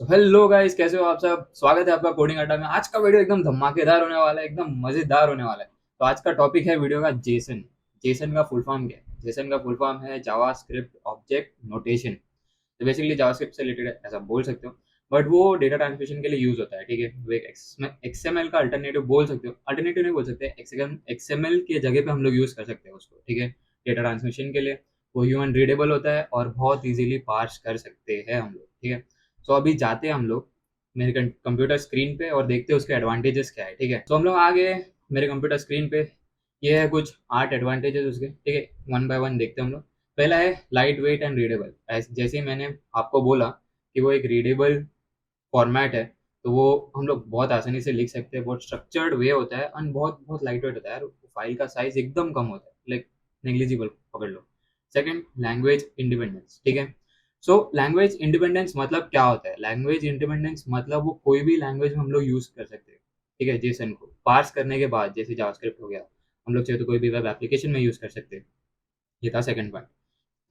So hello guys, कैसे हो आप सब। स्वागत है आपका कोडिंग अड्डा में। आज का वीडियो एकदम धमाकेदार होने वाला है, एकदम मजेदार होने वाला है। तो आज का टॉपिक है वीडियो का जेसन। जेसन का फुल फॉर्म क्या है? जेसन का फुल फॉर्म है जावास्क्रिप्ट ऑब्जेक्ट नोटेशन। तो बेसिकली जावास्क्रिप्ट से रिलेटेड है, ऐसा बोल सकते हो। बट वो डेटा ट्रांसमिशन के लिए यूज होता है, ठीक है। वो एक एक्सएमएल का अल्टरनेटिव बोल सकते हो। अल्टरनेटिव नहीं बोल सकते, एक्सएमएल की जगह पे हम लोग यूज कर सकते हैं उसको, ठीक है। डेटा ट्रांसमिशन के लिए वो ह्यूमन रीडेबल होता है और बहुत इजीली पार्स कर सकते हैं हम लोग, ठीक है। सो अभी जाते हैं हम लोग मेरे कंप्यूटर स्क्रीन पे और देखते हैं उसके एडवांटेजेस क्या है, ठीक है। तो हम लोग आ गए मेरे कंप्यूटर स्क्रीन पे। ये है कुछ 8 एडवांटेजेस उसके, ठीक है। वन बाय वन देखते हैं हम लोग। पहला है लाइट वेट एंड रीडेबल। जैसे ही मैंने आपको बोला कि वो एक रीडेबल फॉर्मेट है, तो वो हम लोग बहुत आसानी से लिख सकते हैं। बहुत स्ट्रक्चर्ड वे होता है एंड बहुत बहुत लाइट वेट होता है यार। फाइल का साइज एकदम कम होता है, लाइक नेग्लिजिबल पकड़ लो। सेकंड, लैंग्वेज इंडिपेंडेंस, ठीक है। सो लैंग्वेज इंडिपेंडेंस मतलब क्या होता है? लैंग्वेज इंडिपेंडेंस मतलब वो कोई भी लैंग्वेज में हम लोग यूज कर सकते हैं, ठीक है। जेसन को पार्स करने के बाद, जैसे जावास्क्रिप्ट हो गया, हम लोग चाहे तो कोई भी वेब एप्लीकेशन में यूज कर सकते हैं। ये था second point.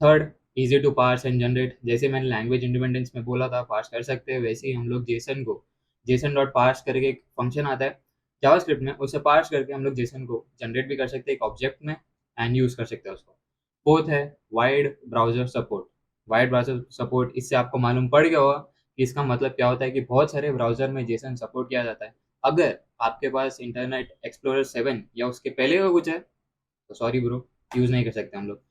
Third, easy to parse and generate. जैसे मैंने लैंग्वेज इंडिपेंडेंस में बोला था पार्स कर सकते हैं, वैसे ही हम लोग जेसन को जेसन डॉट पार्स करके एक फंक्शन आता है जावास्क्रिप्ट में, उससे पार्स करके हम लोग जेसन को जनरेट भी कर सकते हैं एक ऑब्जेक्ट में एंड यूज कर सकते हैं उसको। फोर्थ है wide browser support. Wide browser support, इससे आपको मालूम पड़ गया होगा कि इसका मतलब क्या होता है कि बहुत सारे ब्राउजर में जेसन सपोर्ट किया जाता है। अगर आपके पास इंटरनेट एक्सप्लोरर 7 या उसके पहले का कुछ है तो सॉरी ब्रो, यूज नहीं कर सकते हम लोग।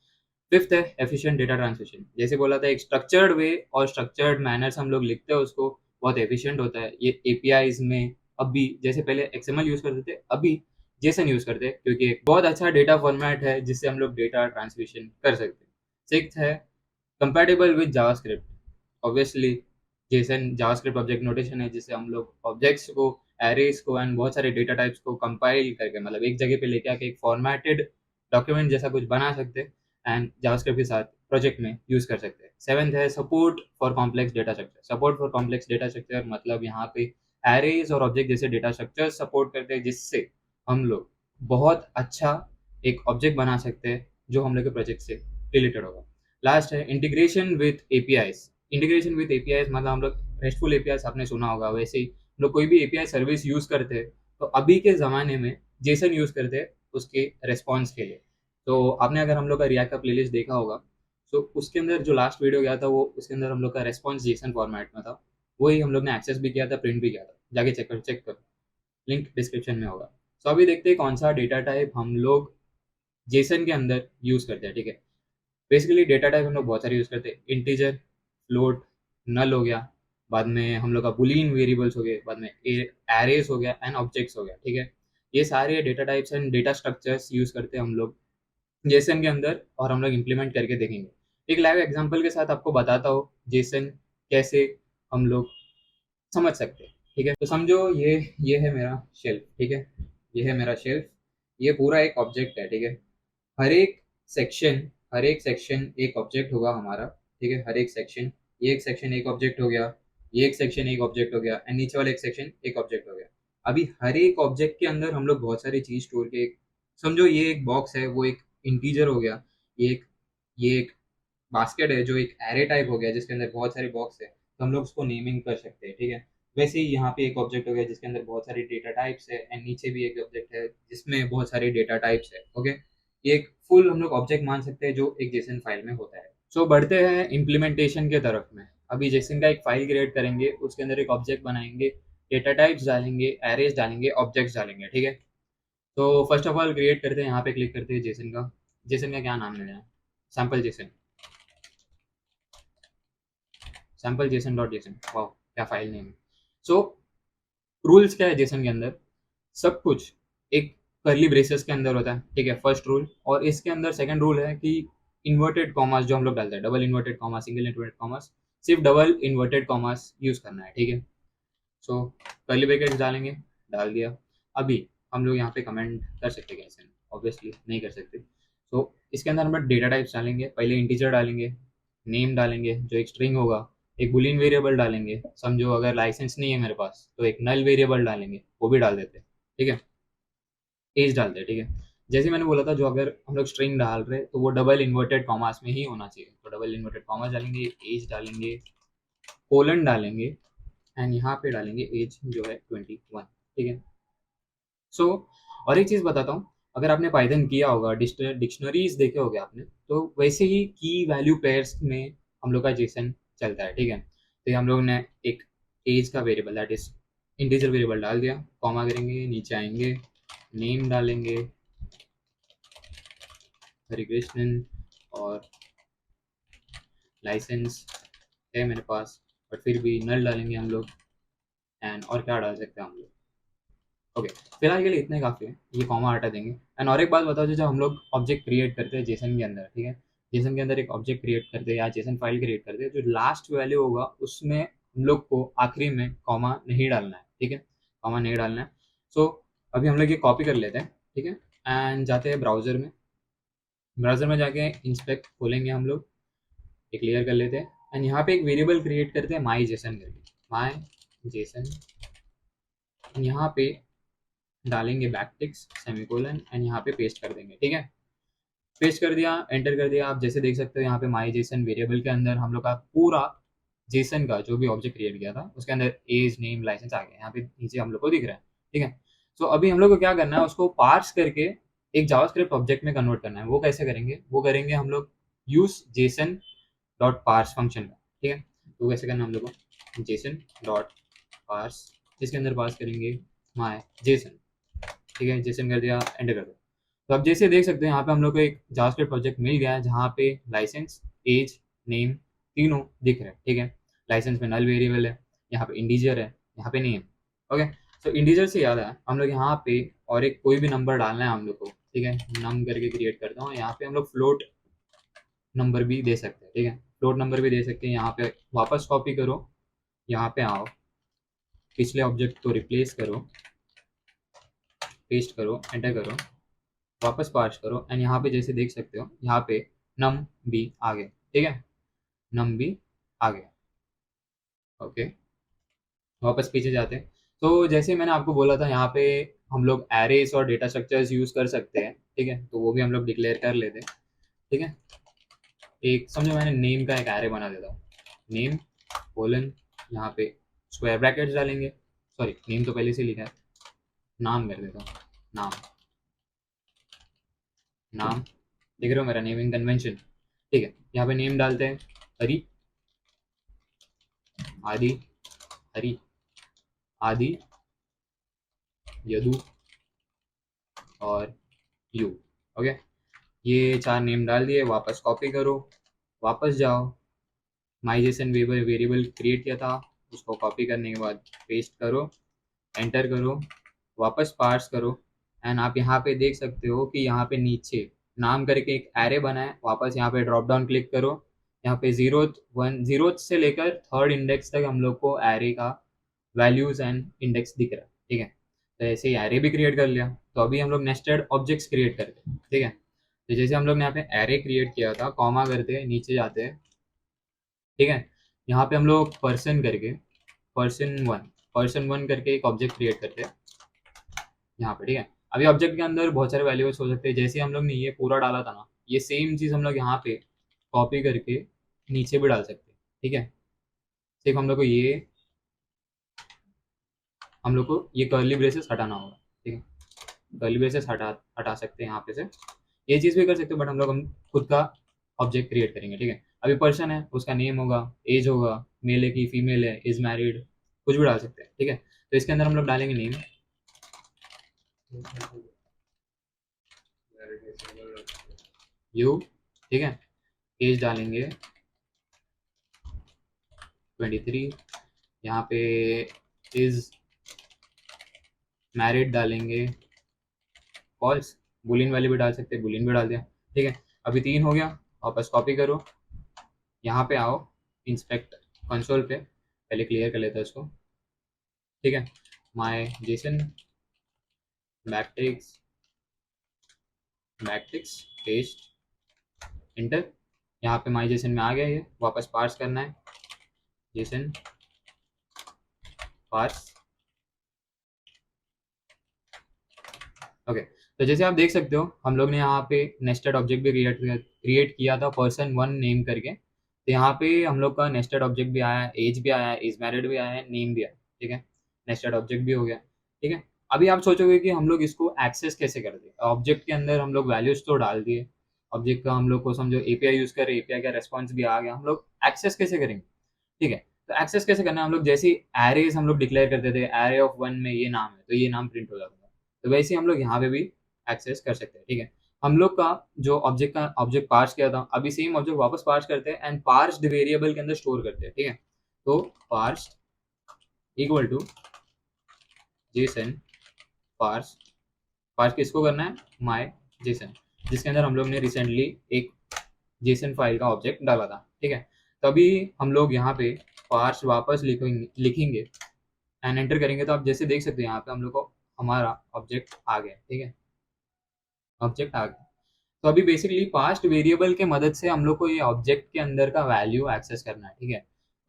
फिफ्थ है एफिशिएंट डेटा ट्रांसमिशन। जैसे बोला था, एक स्ट्रक्चर्ड वे और स्ट्रक्चर्ड मैनर्स हम लोग लिखते हैं उसको, बहुत एफिशिएंट होता है ये एपीआईज में। अभी जैसे पहले एक्सएमएल यूज करते थे, अभी जेसन यूज करते हैं क्योंकि एक बहुत अच्छा डेटा फॉर्मेट है जिससे हम लोग डेटा ट्रांसमिशन कर सकते हैं। सिक्स्थ है compatible with JavaScript. Obviously Jason JavaScript object notation है जिससे हम लोग ऑब्जेक्ट्स को, एरेज को एंड बहुत सारे डेटा टाइप्स को कंपाइल करके, मतलब एक जगह पे लेके आके एक फॉर्मेटेड डॉक्यूमेंट जैसा कुछ बना सकते हैं एंड जावास्क्रिप्ट के साथ प्रोजेक्ट में यूज कर सकते हैं। सेवेंथ है support for complex data structure. Support for complex data structure मतलब यहाँ पे एरेज और ऑब्जेक्ट जैसे डेटा स्ट्रक्चर सपोर्ट करते हैं जिससे हम लोग बहुत अच्छा एक ऑब्जेक्ट बना सकते हैं जो हम लोग के प्रोजेक्ट से रिलेटेड होगा। लास्ट है integration with APIs. Integration with APIs मतलब हम लोग रेस्टफुल एपीआईज आपने सुना होगा, वैसे ही हम लोग कोई भी एपीआई सर्विस यूज करते हैं तो अभी के ज़माने में जेसन यूज करते हैं उसके रेस्पॉन्स के लिए। तो आपने अगर हम लोग का रिएक्ट का प्लेलिस्ट देखा होगा, तो उसके अंदर जो लास्ट वीडियो गया था वो उसके अंदर हम लोग का रेस्पॉन्स जेसन फॉर्मेट में था। वही हम लोग ने एक्सेस भी किया था, प्रिंट भी किया था। जाके चेक करो, लिंक डिस्क्रिप्शन में होगा। सो अभी देखते हैं कौन सा डेटा टाइप हम लोग जेसन के अंदर यूज करते हैं, ठीक है। बेसिकली डेटा टाइप हम लोग बहुत सारे यूज करते हैं। इंटीजर, फ्लोट, नल हो गया, बाद में हम लोग का बुलियन वेरिएबल्स हो गए, बाद में एरेस हो गया एंड ऑब्जेक्ट्स हो गया, ठीक है। ये सारे data types and data structures use करते हैं हम लोग जेसन के अंदर और हम लोग इम्प्लीमेंट करके देखेंगे। एक लाइव एग्जांपल के साथ आपको बताता हूँ जेसन कैसे हम लोग समझ सकते हैं, ठीक है। तो समझो ये है मेरा शेल्फ, ठीक है। ये है मेरा शेल्फ, ये पूरा एक ऑब्जेक्ट है, ठीक है। हर एक सेक्शन हर एक सेक्शन एक ऑब्जेक्ट होगा हमारा, ठीक है। हर एक सेक्शन, ये एक सेक्शन एक ऑब्जेक्ट हो गया, ये एक सेक्शन एक ऑब्जेक्ट हो गया एंड नीचे वाला एक सेक्शन एक ऑब्जेक्ट हो गया। अभी हर एक ऑब्जेक्ट के अंदर हम लोग बहुत सारी चीज स्टोर के, समझो ये एक बॉक्स है, वो एक इंटीजर हो गया। ये एक बास्केट है जो एक एरे टाइप हो गया जिसके अंदर बहुत सारे बॉक्स है, तो हम लोग उसको नेमिंग कर सकते हैं, ठीक है। वैसे ही यहाँ पे एक ऑब्जेक्ट हो गया जिसके अंदर बहुत सारे डेटा टाइप्स है एंड नीचे भी एक ऑब्जेक्ट है जिसमें बहुत सारे डेटा टाइप्स है, ओके। ये एक फुल हम लोग ऑब्जेक्ट मान सकते हैं जो एक जेसन फाइल में होता है। सो बढ़ते हैं इम्प्लीमेंटेशन के तरफ में। अभी जेसन का एक फाइल क्रिएट करेंगे, उसके अंदर एक ऑब्जेक्ट बनाएंगे, डेटा टाइप्स डालेंगे, एरेज डालेंगे, ऑब्जेक्ट्स डालेंगे, ठीक है। तो फर्स्ट ऑफ ऑल क्रिएट करते हैं, यहाँ पे क्लिक करते हैं जेसन का क्या नाम लेना है? Sample Jason, sample Jason dot JSON, वाह क्या फाइल नेम है। सो रूल्स क्या है जेसन के अंदर? सब कुछ एक करली ब्रेसेस के अंदर होता है, ठीक है, फर्स्ट रूल। और इसके अंदर सेकंड रूल है कि इन्वर्टेड कॉमास जो हम लोग डालते हैं, double inverted commas, single inverted commas, सिर्फ डबल इन्वर्टेड कॉमास यूज करना है, ठीक है। सो करली ब्रैकेट्स डालेंगे, डाल दिया। अभी हम लोग यहाँ पे कमेंट कर सकते हैं कैसे? ऑब्वियसली नहीं कर सकते। सो इसके अंदर हम लोग डेटा टाइप्स डालेंगे, पहले इंटीजर डालेंगे, नेम डालेंगे जो एक स्ट्रिंग होगा, एक बुलियन वेरिएबल डालेंगे, समझो अगर लाइसेंस नहीं है मेरे पास तो एक नल वेरिएबल डालेंगे, वो भी डाल देते हैं, ठीक है। एज डालते हैं, ठीक है। जैसे मैंने बोला था, जो अगर हम लोग स्ट्रिंग डाल रहे हैं तो वो डबल इन्वर्टेड कॉमास में ही होना चाहिए, तो डबल इन्वर्टेड कॉमास डालेंगे, एज डालेंगे, कोलन डालेंगे, एंड यहाँ पे डालेंगे एज जो है 21, ठीक है। सो और एक चीज़ बताता हूँ, अगर आपने पाइथन किया होगा, डिक्शनरीज देखे होगे आपने, तो वैसे ही की वैल्यू पेयर्स में हम लोग का जेसन चलता है, ठीक है। तो ये हम लोग ने एक एज का variable that is integer variable डाल दिया, कॉमा करेंगे, नीचे आएंगे, नेम डालेंगे हरिकृष्णन, और लाइसेंस है मेरे पास, बट फिर भी नल डालेंगे हम लोग, एंड और क्या डाल सकते हैं हम लोग। ओके, फिलहाल के लिए इतने काफ़ी है, ये कॉमा हटा देंगे। एंड और एक बात बताओ, जो हम लोग ऑब्जेक्ट क्रिएट करते हैं जेसन के अंदर, ठीक है, जेसन के अंदर एक ऑब्जेक्ट क्रिएट करते हैं या जेसन फाइल क्रिएट करते हैं, जो लास्ट वैल्यू होगा उसमें हम लोग को आखिरी में कॉमा नहीं डालना है, ठीक है, कॉमा नहीं डालना है। सो अभी हम लोग ये कॉपी कर लेते हैं, ठीक है, एंड जाते हैं ब्राउज़र में। ब्राउज़र में जाके इंस्पेक्ट खोलेंगे हम लोग, ये क्लियर कर लेते हैं, एंड यहाँ पे एक वेरिएबल क्रिएट करते हैं माई जेसन करके, माई जेसन, यहाँ पे डालेंगे बैकटिक्स सेमीकोलन एंड यहाँ पे पेस्ट कर देंगे, ठीक है। पेस्ट कर दिया, एंटर कर दिया। आप जैसे देख सकते हो यहाँ पे माई जेसन वेरिएबल के अंदर हम लोग का पूरा जेसन का जो भी ऑब्जेक्ट क्रिएट किया था उसके अंदर एज नेम लाइसेंस आ गया, यहाँ पे नीचे हम लोग को दिख रहा है, ठीक है। सो अभी हम लोग को क्या करना है, उसको पार्स करके एक जावास्क्रिप्ट ऑब्जेक्ट में कन्वर्ट करना है। वो कैसे करेंगे, वो करेंगे हम लोग use JSON dot parse function का, ठीक है। तो कैसे करना है हम लोग को, जेसन डॉट पार्स, इसके अंदर पास करेंगे माई जेसन, ठीक है, जेसन कर दिया, एंटर कर दो। तो अब जैसे देख सकते हैं यहाँ पे हम लोग को एक जावास्क्रिप्ट प्रोजेक्ट मिल गया है जहाँ पे लाइसेंस, एज, नेम तीनों दिख रहे हैं, ठीक है। लाइसेंस में नल वेरिएबल है, यहाँ पे इंटीजर है, यहाँ पे नहीं है। ओके, तो इंटीजर से याद है, हम लोग यहाँ पे और एक कोई भी नंबर डालना है हम लोग को, ठीक है, नम करके क्रिएट करता हूँ। यहाँ पे हम लोग फ्लोट नंबर भी दे सकते हैं, ठीक है, फ्लोट नंबर भी दे सकते हैं। यहाँ पे वापस कॉपी करो, यहाँ पे आओ, पिछले ऑब्जेक्ट को रिप्लेस करो, पेस्ट करो, एंटर करो, वापस पार्स करो, एंड यहाँ पे जैसे देख सकते हो यहाँ पे नम भी आ गया, ठीक है, नम भी आ गया। ओके, वापस पीछे जाते हैं। तो जैसे मैंने आपको बोला था, यहाँ पे हम लोग एरेस और डेटा स्ट्रक्चर्स यूज कर सकते हैं, ठीक है, तो वो भी हम लोग डिक्लेयर कर लेते हैं, ठीक है। एक समझो मैंने नेम का एक एरे बना देता हूँ, नेम कोलन, यहाँ पे स्क्वायर ब्रैकेट्स डालेंगे, सॉरी नेम तो पहले से लिखा है, नाम कर देता हूँ, नाम, नाम देख रहे हो मेरा नेमिंग कन्वेंशन, ठीक है। यहाँ पे नेम डालते हैं हरी, आदि, हरी, आदि, यदु और यू। ओके, ये चार नेम डाल दिए, वापस कॉपी करो, वापस जाओ, माई जेसन वेरिएबल क्रिएट किया था उसको कॉपी करने के बाद पेस्ट करो, एंटर करो, वापस पार्स करो, एंड आप यहाँ पे देख सकते हो कि यहाँ पे नीचे नाम करके एक एरे बना है। वापस यहाँ पे ड्रॉप डाउन क्लिक करो, यहाँ पे जीरो से लेकर थर्ड इंडेक्स तक हम लोग को एरे का वैल्यूज एंड इंडेक्स दिख रहा है, ठीक है। तो ऐसे ही एरे भी क्रिएट कर लिया। तो अभी हम लोग नेस्टेड ऑब्जेक्ट्स क्रिएट करते हैं, ठीक है। तो जैसे हम लोग ने यहाँ पे एरे क्रिएट किया था, कॉमा करते हैं, नीचे जाते हैं, ठीक है। यहाँ पे हम लोग पर्सन वन करके एक ऑब्जेक्ट क्रिएट करते हैं यहाँ पे, ठीक है। अभी ऑब्जेक्ट के अंदर बहुत सारे वैल्यूज हो सकते हैं, जैसे हम लोग ने ये पूरा डाला था ना, ये सेम चीज़ हम लोग यहाँ पे कॉपी करके नीचे भी डाल सकते हैं, ठीक है। सिर्फ हम लोग को ये कर्ली ब्रेसेस हटाना होगा, ठीक है, कर्ली ब्रेसेस हटा सकते हैं यहाँ पे से, ये चीज़ भी कर सकते हो, बट हम खुद का ऑब्जेक्ट क्रिएट करेंगे, ठीक है। अभी पर्सन है, उसका नेम होगा, एज होगा, मेल है कि फीमेल है, इज मैरिड, कुछ भी डाल सकते हैं, ठीक है। तो इसके अंदर हम लोग डालेंगे नेम, यू, ठीक है, एज डालेंगे 23, यहाँ पे इज मैरिड डालेंगे फॉल्स, बुलियन वाली भी डाल सकते हैं, बुलियन भी डाल दिया, ठीक है। अभी 3 हो गया, वापस कॉपी करो, यहाँ पे आओ, इंस्पेक्ट कंसोल पे, पहले क्लियर कर लेते हैं इसको, ठीक है। माई जेसन बैकटिक्स, पेस्ट, इंटर, यहाँ पे माई जेसन में आ गया ये, वापस पार्स करना है, जेसन पार्स, ओके। तो जैसे आप देख सकते हो हम लोग ने यहाँ पे नेस्टेड ऑब्जेक्ट भी क्रिएट किया था पर्सन वन नेम करके, तो यहाँ पे हम लोग का नेस्टेड ऑब्जेक्ट भी आया है, एज भी आया है, इज मैरिड भी आया है, नेम भी आया है, ठीक है। नेस्टेड ऑब्जेक्ट भी हो गया, ठीक है। अभी आप सोचोगे कि हम लोग इसको एक्सेस कैसे करते हैं। ऑब्जेक्ट के अंदर हम लोग वैल्यूज तो डाल दिए, ऑब्जेक्ट का हम लोग को समझो एपीआई यूज कर एपीआई का रेस्पॉन्स भी आ गया, हम लोग एक्सेस कैसे करेंगे, ठीक है। तो एक्सेस कैसे करना है, हम लोग जैसे एरेज हम लोग डिक्लेयर करते थे, एरे ऑफ वन में ये नाम है तो ये नाम प्रिंट हो जाता था, तो वैसे ही हम लोग यहाँ पे भी एक्सेस कर सकते हैं, ठीक है। हम लोग का जो ऑब्जेक्ट पार्स किया था, अभी सेम ऑब्जेक्ट वापस पार्स करते हैं एंड पार्स्ड वेरिएबल के अंदर स्टोर करते हैं, ठीक है। तो parsed equal to JSON parse, parse किसको करना है, माय जेसन, जिसके अंदर हम लोग ने रिसेंटली एक जेसन फाइल का ऑब्जेक्ट डाला था, ठीक है। तभी हम लोग यहाँ पे पार्स वापस लिखेंगे एंड एंटर करेंगे, तो आप जैसे देख सकते हैं यहाँ पे हम लोग को हमारा ऑब्जेक्ट आ गया, ठीक है। ऑब्जेक्ट आ गया। तो अभी बेसिकली पास्ट वेरिएबल के मदद से हम लोग को ये ऑब्जेक्ट के अंदर का वैल्यू एक्सेस करना है, ठीक है।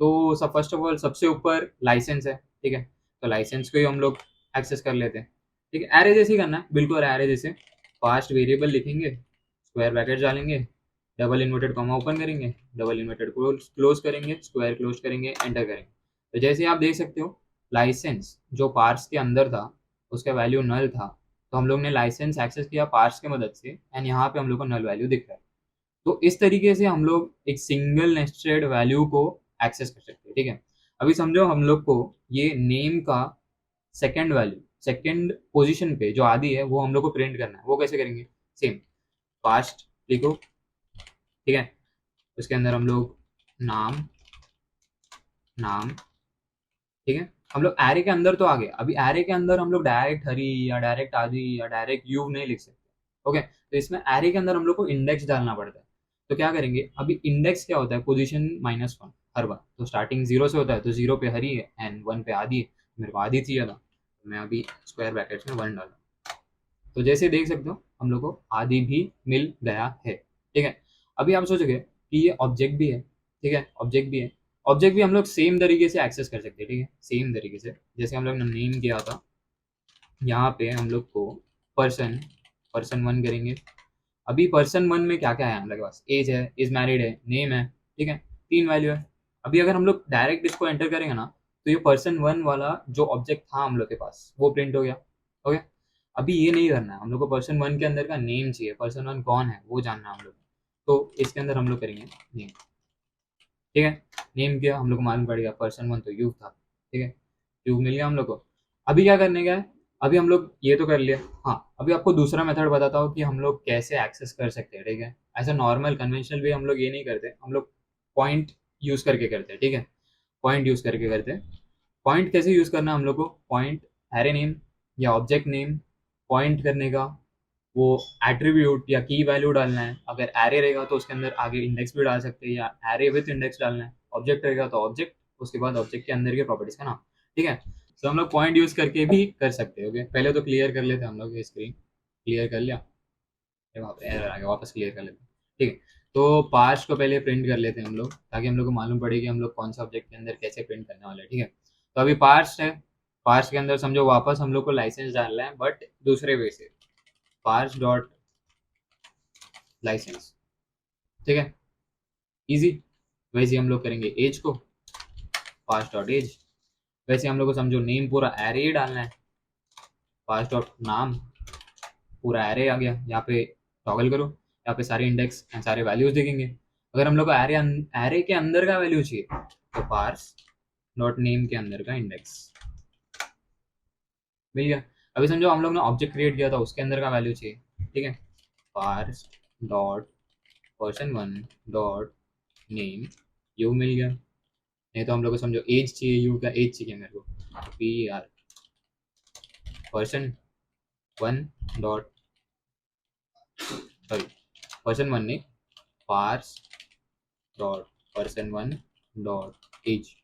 तो सब फर्स्ट ऑफ ऑल सबसे ऊपर लाइसेंस है, ठीक है। तो लाइसेंस को ही हम लोग एक्सेस कर लेते हैं, ठीक है। एरे जैसे ही करना है, बिल्कुल एरे जैसे पास्ट वेरिएबल लिखेंगे, स्क्वायर ब्रैकेट डालेंगे, डबल इन्वर्टेड कॉमा ओपन करेंगे, डबल इन्वर्टेड क्लोज करेंगे, स्क्वायर क्लोज करेंगे, एंटर करेंगे। तो जैसे आप देख सकते हो लाइसेंस जो पार्स के अंदर था उसका वैल्यू नल था, तो हम लोग ने लाइसेंस एक्सेस किया पार्स की मदद से एंड यहाँ पे हम लोग को नल वैल्यू दिख रहा है। तो इस तरीके से हम लोग एक सिंगल नेस्टेड वैल्यू को एक्सेस कर सकते हैं, ठीक है। अभी समझो हम लोग को ये नेम का सेकंड वैल्यू, सेकंड पोजीशन पे जो आदि है वो हम लोग को प्रिंट करना है, वो कैसे करेंगे, सेम पास्ट लिखो, ठीक है। उसके अंदर हम लोग नाम नाम, ठीक है। हम लोग एरे के अंदर तो आ गए, अभी एरे के अंदर हम लोग डायरेक्ट हरी या डायरेक्ट आदि या डायरेक्ट यू नहीं लिख सकते, ओके। तो इसमें एरे के अंदर हम लोग को इंडेक्स डालना पड़ता है। तो क्या करेंगे, अभी इंडेक्स क्या होता है, पोजीशन -1 हर बार। तो स्टार्टिंग 0 से होता है, तो 0 पे हरी है एंड 1 पे आदि है, मेरे को आदि चाहिए था, तो मैं अभी स्क्वायर ब्रैकेट्स में 1 डाला। तो जैसे देख सकते हो हम लोग को आदि भी मिल गया है, ठीक है। अभी आप सोचोगे कि ये ऑब्जेक्ट भी है, ठीक है, ऑब्जेक्ट भी है। ऑब्जेक्ट भी हम लोग सेम तरीके से एक्सेस कर सकते हैं, ठीक है, सेम तरीके से जैसे हम लोग ने नेम किया था। यहाँ पे हम लोग को पर्सन पर्सन 1 करेंगे। अभी पर्सन 1 में क्या क्या है, हम लोग के पास एज है, इज मैरिड है, नेम है, ठीक है, 3 वैल्यू है। अभी अगर हम लोग डायरेक्ट इसको एंटर करेंगे ना, तो ये पर्सन 1 वाला जो ऑब्जेक्ट था हम लोग के पास वो प्रिंट हो गया, ओके। अभी ये नहीं करना है, हम लोग को पर्सन 1 के अंदर का नेम चाहिए, पर्सन 1 कौन है वो जानना है हम लोग। तो इसके अंदर हम लोग करेंगे नेम, ठीक है। नेम किया, हम लोग को मालूम पड़ गया पर्सन 1 तो यू था, ठीक है, यू मिल गया हम लोग को। अभी क्या करने का है, अभी हम लोग ये तो कर लिया। हाँ, अभी आपको दूसरा मेथड बताता हूँ कि हम लोग कैसे एक्सेस कर सकते हैं, ठीक है। ऐसा नॉर्मल कन्वेंशनल वे हम लोग ये नहीं करते, हम लोग पॉइंट यूज करके करते हैं, ठीक है। पॉइंट यूज करके करते हैं। पॉइंट कैसे यूज करना है हम लोग को, पॉइंट एरे नेम या ऑब्जेक्ट नेम पॉइंट करने का, वो एट्रीब्यूट या की वैल्यू डालना है। अगर एरे रहेगा तो उसके अंदर आगे इंडेक्स भी डाल सकते हैं, या एरे विथ इंडेक्स डालना है। ऑब्जेक्ट रहेगा तो ऑब्जेक्ट, उसके बाद ऑब्जेक्ट के अंदर के प्रॉपर्टीज का नाम, ठीक है। तो हम लोग पॉइंट यूज करके भी कर सकते हैं, ओके। पहले तो क्लियर कर लेते हैं हम लोग, ये स्क्रीन क्लियर कर लिया, वहाँ पे एरर आ गया, वापस क्लियर कर लेते हैं, ठीक है। तो पास्ट को पहले प्रिंट कर लेते हैं हम लोग, ताकि हम लोग को मालूम पड़े कि हम लोग कौन सा ऑब्जेक्ट के अंदर कैसे प्रिंट करने वाले हैं, ठीक है। तो अभी पास्ट है, पास्ट के अंदर समझो वापस हम लोग को लाइसेंस डालना है, बट दूसरे वे से, पास्ट डॉट लाइसेंस, ठीक है, इजी। वैसे हम लोग करेंगे एज को, पास्ट डॉट एज। वैसे हम लोग को समझो नेम पूरा एरे ही डालना है, पास्ट डॉट नाम, पूरा एरे आ गया। यहाँ पे टॉगल करो, यहाँ पे सारे इंडेक्स एंड सारे वैल्यूज दिखेंगे। अगर हम लोग को एरे एरे के अंदर का वैल्यू चाहिए, तो पार्स डॉट नेम के अंदर का इंडेक्स मिल गया। अभी समझो हम लोग ने ऑब्जेक्ट क्रिएट किया था, उसके अंदर का वैल्यू चाहिए, ठीक है, parse dot person 1 dot name, यू मिल गया। नहीं तो हम लोग को समझो एज चाहिए, यू का एज चाहिए मेरे को, P R person 1 dot, sorry person 1 नहीं, parse dot person 1 dot age,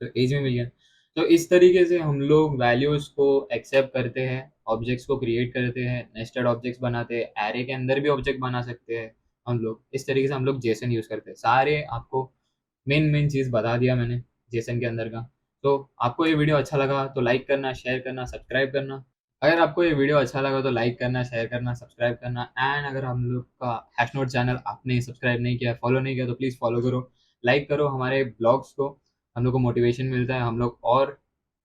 तो एज में मिल गया। तो इस तरीके से हम लोग वैल्यूज को एक्सेप्ट करते हैं, ऑब्जेक्ट्स को क्रिएट करते हैं, नेस्टेड ऑब्जेक्ट्स बनाते हैं, एरे के अंदर भी ऑब्जेक्ट बना सकते हैं हम लोग। इस तरीके से हम लोग जेसन यूज करते हैं। सारे आपको मेन मेन चीज़ बता दिया मैंने जेसन के अंदर का। तो आपको ये वीडियो अच्छा लगा तो लाइक करना, शेयर करना, सब्सक्राइब करना। अगर आपको ये वीडियो अच्छा लगा तो लाइक करना, शेयर करना, सब्सक्राइब करना। एंड अगर हम लोग का हैश नोट चैनल आपने सब्सक्राइब नहीं किया, फॉलो नहीं किया, तो प्लीज़ फॉलो करो, लाइक करो हमारे ब्लॉग्स को। हम लोग को मोटिवेशन मिलता है, हम लोग और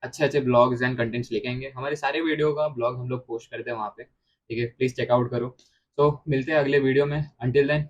अच्छे अच्छे ब्लॉग्स एंड कंटेंट्स लेके आएंगे। हमारे सारे वीडियो का ब्लॉग हम लोग पोस्ट करते हैं वहाँ पे, ठीक है, प्लीज़ चेकआउट करो। तो मिलते हैं अगले वीडियो में, अंटिल देन